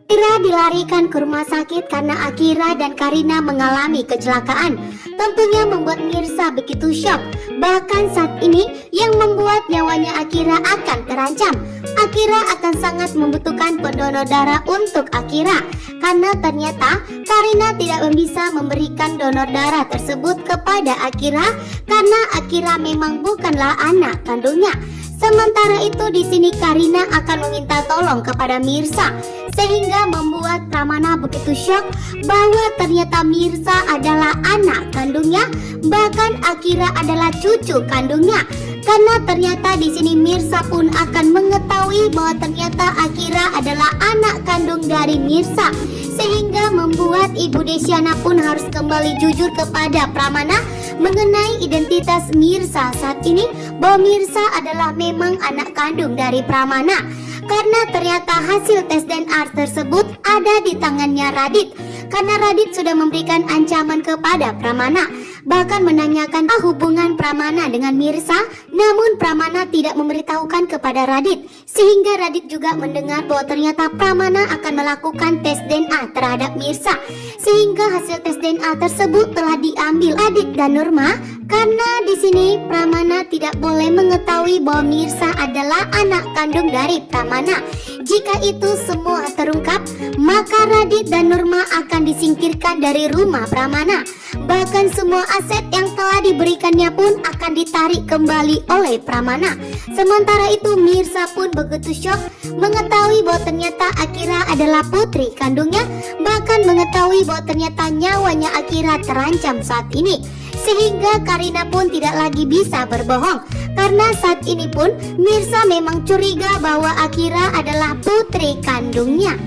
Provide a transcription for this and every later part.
Akira dilarikan ke rumah sakit karena Akira dan Karina mengalami kecelakaan. Tentunya membuat Mirsa begitu syok. Bahkan saat ini yang membuat nyawanya Akira akan terancam. Akira akan sangat membutuhkan pendonor darah untuk Akira, karena ternyata Karina tidak bisa memberikan donor darah tersebut kepada Akira karena Akira memang bukanlah anak kandungnya. Sementara itu di sini Karina akan meminta tolong kepada Mirsa, sehingga membuat Pramana begitu syok bahwa ternyata Mirsa adalah anak kandungnya, bahkan Akira adalah cucu kandungnya. Karena ternyata di sini Mirsa pun akan mengetahui bahwa ternyata Akira adalah anak kandung dari Mirsa, sehingga membuat Ibu Desyana pun harus kembali jujur kepada Pramana mengenai identitas Mirsa saat ini, bahwa Mirsa adalah memang anak kandung dari Pramana. Karena ternyata hasil tes DNA tersebut ada di tangannya Radit, karena Radit sudah memberikan ancaman kepada Pramana, bahkan menanyakan hubungan Pramana dengan Mirsa, namun Pramana tidak memberitahukan kepada Radit, sehingga Radit juga mendengar bahwa ternyata Pramana akan melakukan tes DNA terhadap Mirsa, sehingga hasil tes DNA tersebut telah diambil Radit dan Nurma. Karena di sini Pramana tidak boleh mengetahui bahwa Mirsa adalah anak kandung dari Pramana. Jika itu semua terungkap, maka Radit dan Nurma akan disingkirkan dari rumah Pramana. Bahkan semua aset yang telah diberikannya pun akan ditarik kembali oleh Pramana. Sementara itu Mirsa pun begitu syok mengetahui bahwa ternyata Akira adalah putri kandungnya, bahkan mengetahui bahwa ternyata nyawanya Akira terancam saat ini. Sehingga Karina pun tidak lagi bisa berbohong, karena saat ini pun Mirsa memang curiga bahwa Akira adalah putri kandungnya.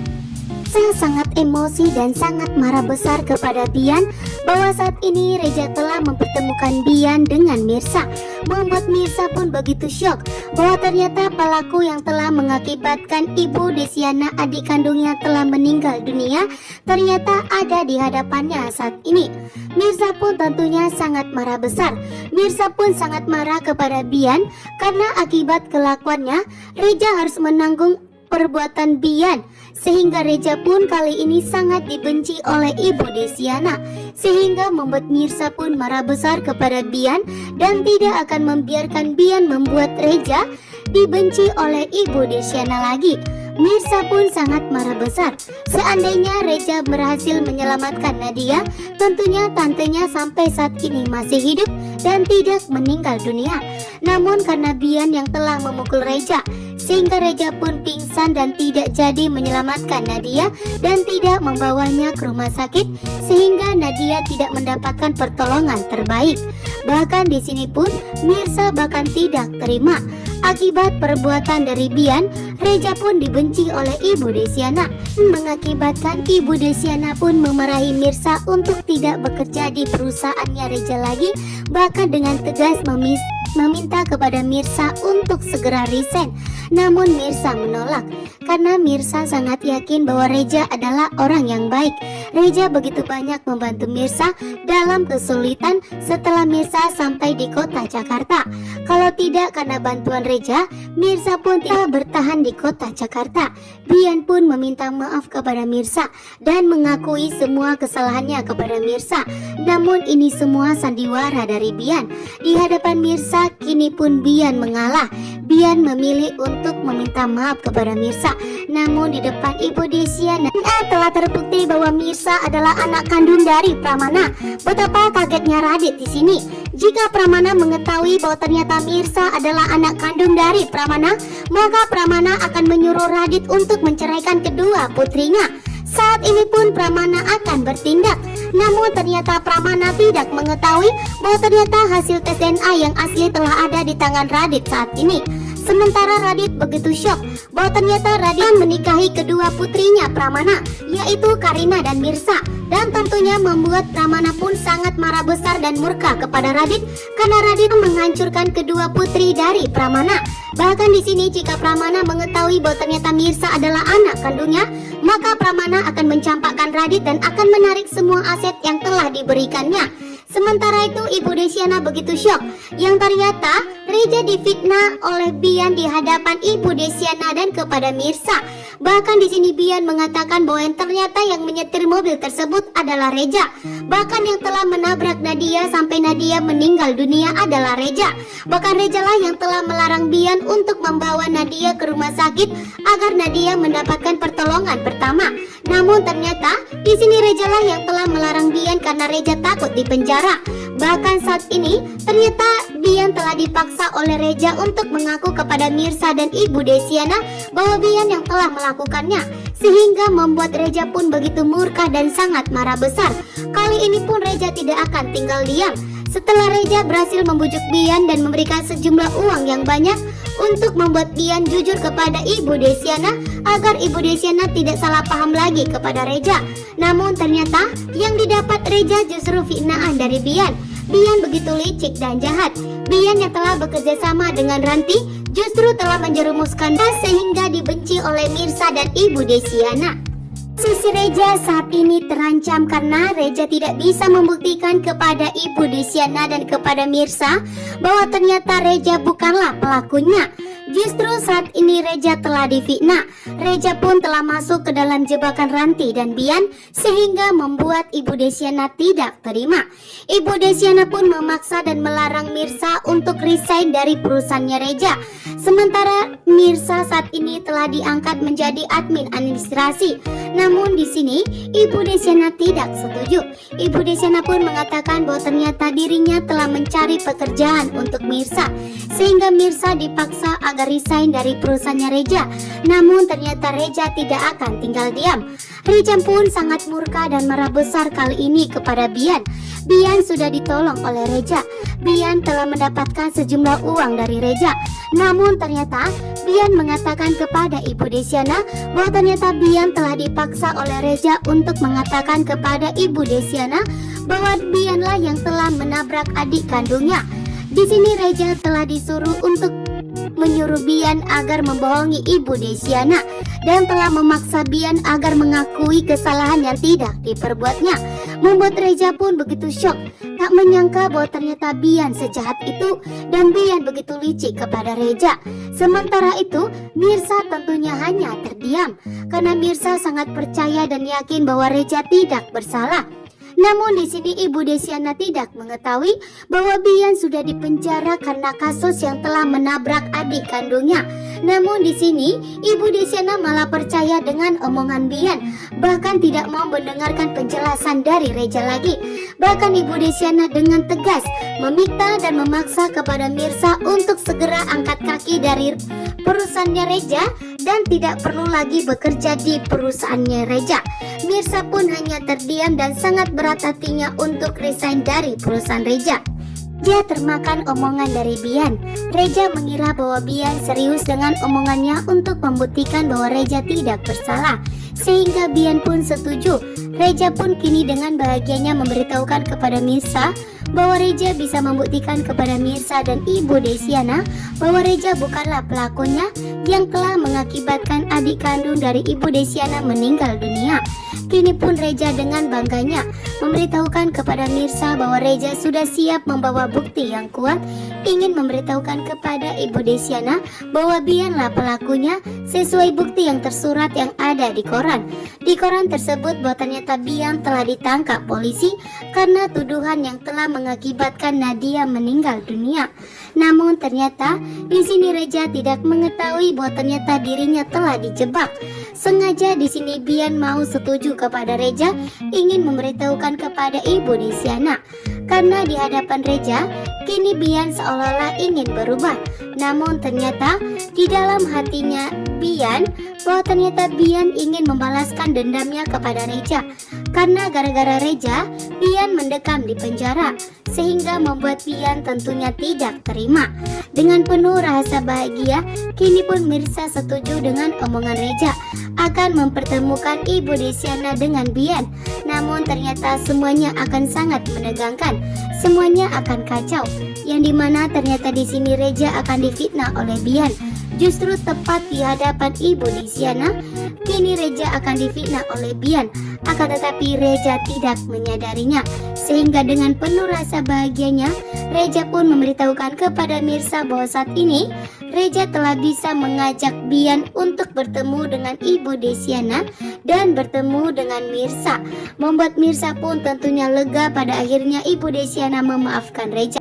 Saya sangat emosi dan sangat marah besar kepada Bian bahwa saat ini Reja telah mempertemukan Bian dengan Mirsa, membuat Mirsa pun begitu syok bahwa ternyata pelaku yang telah mengakibatkan Ibu Desyana adik kandungnya telah meninggal dunia ternyata ada di hadapannya saat ini. Mirsa pun tentunya sangat marah besar. Mirsa pun sangat marah kepada Bian karena akibat kelakuannya Reja harus menanggung perbuatan Bian, sehingga Reja pun kali ini sangat dibenci oleh Ibu Desyana, sehingga membuat Mirsa pun marah besar kepada Bian dan tidak akan membiarkan Bian membuat Reja dibenci oleh Ibu Desyana lagi. Mirsa pun sangat marah besar. Seandainya Reja berhasil menyelamatkan Nadia, tentunya tantenya sampai saat ini masih hidup dan tidak meninggal dunia. Namun karena Bian yang telah memukul Reja, sehingga Reja pun pingsan dan tidak jadi menyelamatkan Nadia dan tidak membawanya ke rumah sakit, sehingga Nadia tidak mendapatkan pertolongan terbaik. Bahkan di sini pun Mirsa bahkan tidak terima. Akibat perbuatan dari Bian, Reja pun dibenci oleh Ibu Desyana, mengakibatkan Ibu Desyana pun memarahi Mirsa untuk tidak bekerja di perusahaannya Reja lagi, bahkan dengan tegas meminta kepada Mirsa untuk segera resign. Namun Mirsa menolak, karena Mirsa sangat yakin bahwa Reja adalah orang yang baik. Reja begitu banyak membantu Mirsa dalam kesulitan setelah Mirsa sampai di kota Jakarta. Kalau tidak karena bantuan Reja, Mirsa pun tidak bertahan di kota Jakarta. Bian pun meminta maaf kepada Mirsa dan mengakui semua kesalahannya kepada Mirsa. Namun ini semua sandiwara dari Bian. Di hadapan Mirsa kini pun Bian mengalah. Bian memilih untuk meminta maaf kepada Mirsa. Namun di depan Ibu Desyana telah terbukti bahwa Mirsa adalah anak kandung dari Pramana. Betapa kagetnya Radit di sini. Jika Pramana mengetahui bahwa ternyata Mirsa adalah anak kandung dari Pramana, maka Pramana akan menyuruh Radit untuk menceraikan kedua putrinya. Saat ini pun Pramana akan bertindak. Namun ternyata Pramana tidak mengetahui bahwa ternyata hasil tes DNA yang asli telah ada di tangan Radit saat ini. Sementara Radit begitu syok bahwa ternyata Radit menikahi kedua putrinya Pramana, yaitu Karina dan Mirsa. Dan tentunya membuat Pramana pun sangat marah besar dan murka kepada Radit karena Radit menghancurkan kedua putri dari Pramana. Bahkan di sini jika Pramana mengetahui bahwa ternyata Mirsa adalah anak kandungnya, maka Pramana akan mencampakkan Radit dan akan menarik semua aset yang telah diberikannya. Sementara itu Ibu Desiana begitu syok yang ternyata Reja difitnah oleh Bian di hadapan Ibu Desiana dan kepada Mirsa. Bahkan di sini Bian mengatakan bahwa yang ternyata yang menyetir mobil tersebut adalah Reja. Bahkan yang telah menabrak Nadia sampai Nadia meninggal dunia adalah Reja. Bahkan Reja lah yang telah melarang Bian untuk membawa Nadia ke rumah sakit agar Nadia mendapatkan pertolongan pertama. Namun ternyata di sini Reja lah yang telah melarang Bian karena Reja takut dipenjara. Bahkan saat ini ternyata Bian telah dipaksa oleh Reja untuk mengaku kepada Mirsa dan Ibu Desiana bahwa Bian yang telah melakukannya, sehingga membuat Reja pun begitu murka dan sangat marah besar. Kali ini pun Reja tidak akan tinggal diam. Setelah Reja berhasil membujuk Bian dan memberikan sejumlah uang yang banyak untuk membuat Bian jujur kepada Ibu Desiana agar Ibu Desiana tidak salah paham lagi kepada Reja. Namun ternyata yang didapat Reja justru fitnahan dari Bian. Bian begitu licik dan jahat. Bian yang telah bekerja sama dengan Ranti justru telah menjerumuskan sehingga dibenci oleh Mirsa dan Ibu Desiana. Sisi Reja saat ini terancam karena Reja tidak bisa membuktikan kepada Ibu Desiana dan kepada Mirsa bahwa ternyata Reja bukanlah pelakunya. Justru saat ini Reja telah difitnah. Reja pun telah masuk ke dalam jebakan Ranti dan Bian sehingga membuat Ibu Desiana tidak terima. Ibu Desiana pun memaksa dan melarang Mirsa untuk resign dari perusahaannya Reja. Sementara Mirsa saat ini telah diangkat menjadi admin administrasi. Namun di sini Ibu Desiana tidak setuju. Ibu Desiana pun mengatakan bahwa ternyata dirinya telah mencari pekerjaan untuk Mirsa, sehingga Mirsa dipaksa agar resign dari perusahaannya Reja. Namun ternyata Reja tidak akan tinggal diam. Reja pun sangat murka dan marah besar kali ini kepada Bian. Bian sudah ditolong oleh Reja. Bian telah mendapatkan sejumlah uang dari Reja. Namun ternyata Bian mengatakan kepada Ibu Desiana bahwa ternyata Bian telah dipaksa oleh Reja untuk mengatakan kepada Ibu Desiana bahwa Bianlah yang telah menabrak adik kandungnya. Di sini Reja telah disuruh untuk menyuruh Bian agar membohongi Ibu Desiana dan telah memaksa Bian agar mengakui kesalahan yang tidak diperbuatnya. Membuat Reja pun begitu syok, tak menyangka bahwa ternyata Bian sejahat itu dan Bian begitu licik kepada Reja. Sementara itu Mirsa tentunya hanya terdiam karena Mirsa sangat percaya dan yakin bahwa Reja tidak bersalah. Namun di sini Ibu Desiana tidak mengetahui bahwa Bian sudah dipenjara karena kasus yang telah menabrak adik kandungnya. Namun di sini Ibu Desiana malah percaya dengan omongan Bian, bahkan tidak mau mendengarkan penjelasan dari Reja lagi. Bahkan Ibu Desiana dengan tegas meminta dan memaksa kepada Mirsa untuk segera angkat kaki dari perusahaannya Reja dan tidak perlu lagi bekerja di perusahaannya Reja. Mirsa pun hanya terdiam dan sangat berat hatinya untuk resign dari perusahaan Reja. Dia termakan omongan dari Bian. Reja mengira bahwa Bian serius dengan omongannya untuk membuktikan bahwa Reja tidak bersalah, sehingga Bian pun setuju. Reja pun kini dengan bahagianya memberitahukan kepada Mirsa bahwa Reja bisa membuktikan kepada Mirsa dan Ibu Desiana bahwa Reja bukanlah pelakunya yang telah mengakibatkan adik kandung dari Ibu Desiana meninggal dunia. Kini pun Reja dengan bangganya memberitahukan kepada Mirsa bahwa Reja sudah siap membawa bukti yang kuat, ingin memberitahukan kepada Ibu Desiana bahwa Bianlah pelakunya sesuai bukti yang tersurat yang ada di koran. Di koran tersebut bahwa ternyata Bian telah ditangkap polisi karena tuduhan yang telah mengakibatkan Nadia meninggal dunia. Namun ternyata di sini Reja tidak mengetahui bahwa ternyata dirinya telah dijebak. Sengaja di sini Bian mau setuju kepada Reja, ingin memberitahukan kepada Ibu Desiana. Karena di hadapan Reja, kini Bian seolah-olah ingin berubah. Namun ternyata di dalam hatinya Bian bahwa ternyata Bian ingin membalaskan dendamnya kepada Reja. Karena gara-gara Reja, Bian mendekam di penjara, sehingga membuat Bian tentunya tidak terima. Dengan penuh rasa bahagia, kini pun Mirsa setuju dengan omongan Reja akan mempertemukan Ibu Desiana dengan Bian. Namun ternyata semuanya akan sangat menegangkan, semuanya akan kacau, yang dimana ternyata di sini Reja akan difitnah oleh Bian. justru tepat di hadapan Ibu Desiana. Kini Reja akan difitnah oleh Bian, akan tetapi Reja tidak menyadarinya. Sehingga dengan penuh rasa bahagianya, Reja pun memberitahukan kepada Mirsa bahwa saat ini Reja telah bisa mengajak Bian untuk bertemu dengan Ibu Desiana dan bertemu dengan Mirsa. Membuat Mirsa pun tentunya lega pada akhirnya Ibu Desiana memaafkan Reja.